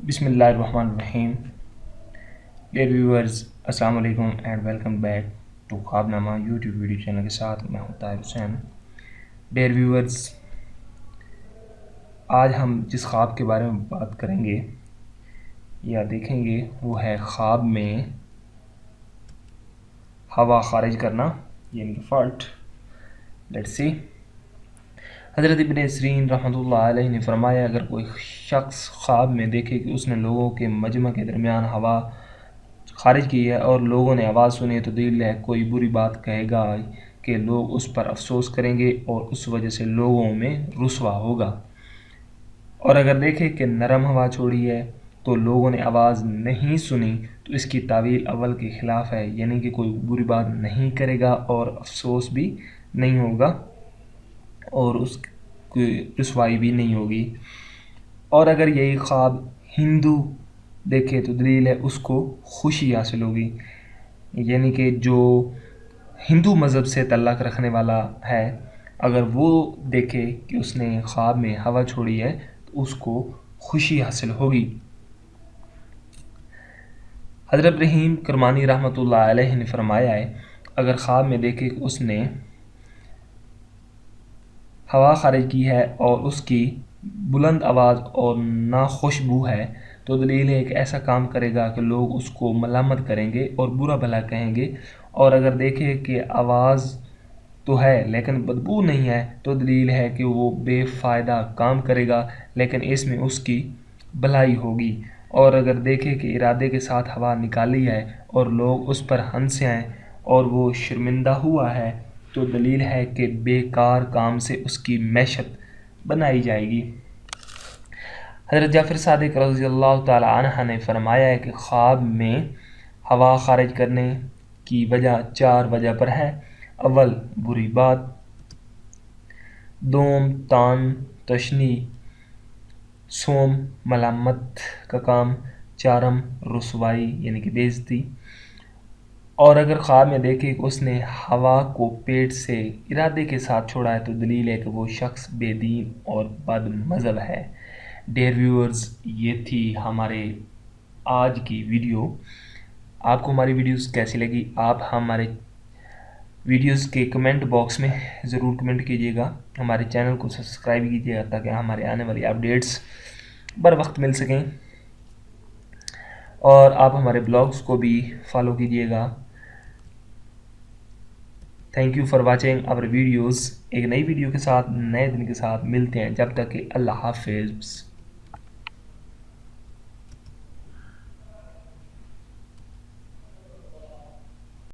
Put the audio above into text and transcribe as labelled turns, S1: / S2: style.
S1: بسم اللہ الرحمن الرحیم. ڈیئر ویورز، السلام علیکم اینڈ ویلکم بیک ٹو خواب نامہ یوٹیوب ویڈیو چینل کے ساتھ. میں ہوں طاہر حسین. ڈیئر ویورز، آج ہم جس خواب کے بارے میں بات کریں گے یا دیکھیں گے وہ ہے خواب میں ہوا خارج کرنا، یعنی کہ فارٹ. Let's see. حضرت ابن سیرین رحمۃ اللہ علیہ نے فرمایا، اگر کوئی شخص خواب میں دیکھے کہ اس نے لوگوں کے مجمع کے درمیان ہوا خارج کی ہے اور لوگوں نے آواز سنی ہے تو دل ہے کوئی بری بات کہے گا کہ لوگ اس پر افسوس کریں گے اور اس وجہ سے لوگوں میں رسوا ہوگا. اور اگر دیکھے کہ نرم ہوا چھوڑی ہے تو لوگوں نے آواز نہیں سنی تو اس کی تعویل اول کے خلاف ہے، یعنی کہ کوئی بری بات نہیں کرے گا اور افسوس بھی نہیں ہوگا اور اس کی رسوائی بھی نہیں ہوگی. اور اگر یہی خواب ہندو دیکھے تو دلیل ہے اس کو خوشی حاصل ہوگی، یعنی کہ جو ہندو مذہب سے تعلق رکھنے والا ہے اگر وہ دیکھے کہ اس نے خواب میں ہوا چھوڑی ہے تو اس کو خوشی حاصل ہوگی. حضرت ابراہیم کرمانی رحمۃ اللہ علیہ نے فرمایا ہے، اگر خواب میں دیکھے کہ اس نے ہوا خارج کی ہے اور اس کی بلند آواز اور ناخوشبو ہے تو دلیل ایک ایسا کام کرے گا کہ لوگ اس کو ملامت کریں گے اور برا بھلا کہیں گے. اور اگر دیکھے کہ آواز تو ہے لیکن بدبو نہیں ہے تو دلیل ہے کہ وہ بے فائدہ کام کرے گا لیکن اس میں اس کی بھلائی ہوگی. اور اگر دیکھے کہ ارادے کے ساتھ ہوا نکالی ہے اور لوگ اس پر ہنسے ہیں اور وہ شرمندہ ہوا ہے تو دلیل ہے کہ بیکار کام سے اس کی معیشت بنائی جائے گی. حضرت جعفر صادق رضی اللہ تعالی عنہ نے فرمایا ہے کہ خواب میں ہوا خارج کرنے کی وجہ 4 وجہ پر ہے. اول، بری بات. دوم، تان تشنی. سوم، ملامت کا کام. چارم، رسوائی یعنی کہ بے عزتی. اور اگر خواب میں دیکھے کہ اس نے ہوا کو پیٹ سے ارادے کے ساتھ چھوڑا ہے تو دلیل ہے کہ وہ شخص بے دین اور بد مذہب ہے. ڈیئر ویورز، یہ تھی ہمارے آج کی ویڈیو. آپ کو ہماری ویڈیوز کیسی لگی؟ آپ ہمارے ویڈیوز کے کمنٹ باکس میں ضرور کمنٹ کیجیے گا. ہمارے چینل کو سبسکرائب کیجیے گا تاکہ ہمارے آنے والی اپڈیٹس بر وقت مل سکیں. اور آپ ہمارے بلاگز کو بھی فالو کیجیے گا. Thank you for watching our videos. ایک نئی ویڈیو کے ساتھ نئے دن کے ساتھ ملتے ہیں، جب تک کہ اللہ حافظ.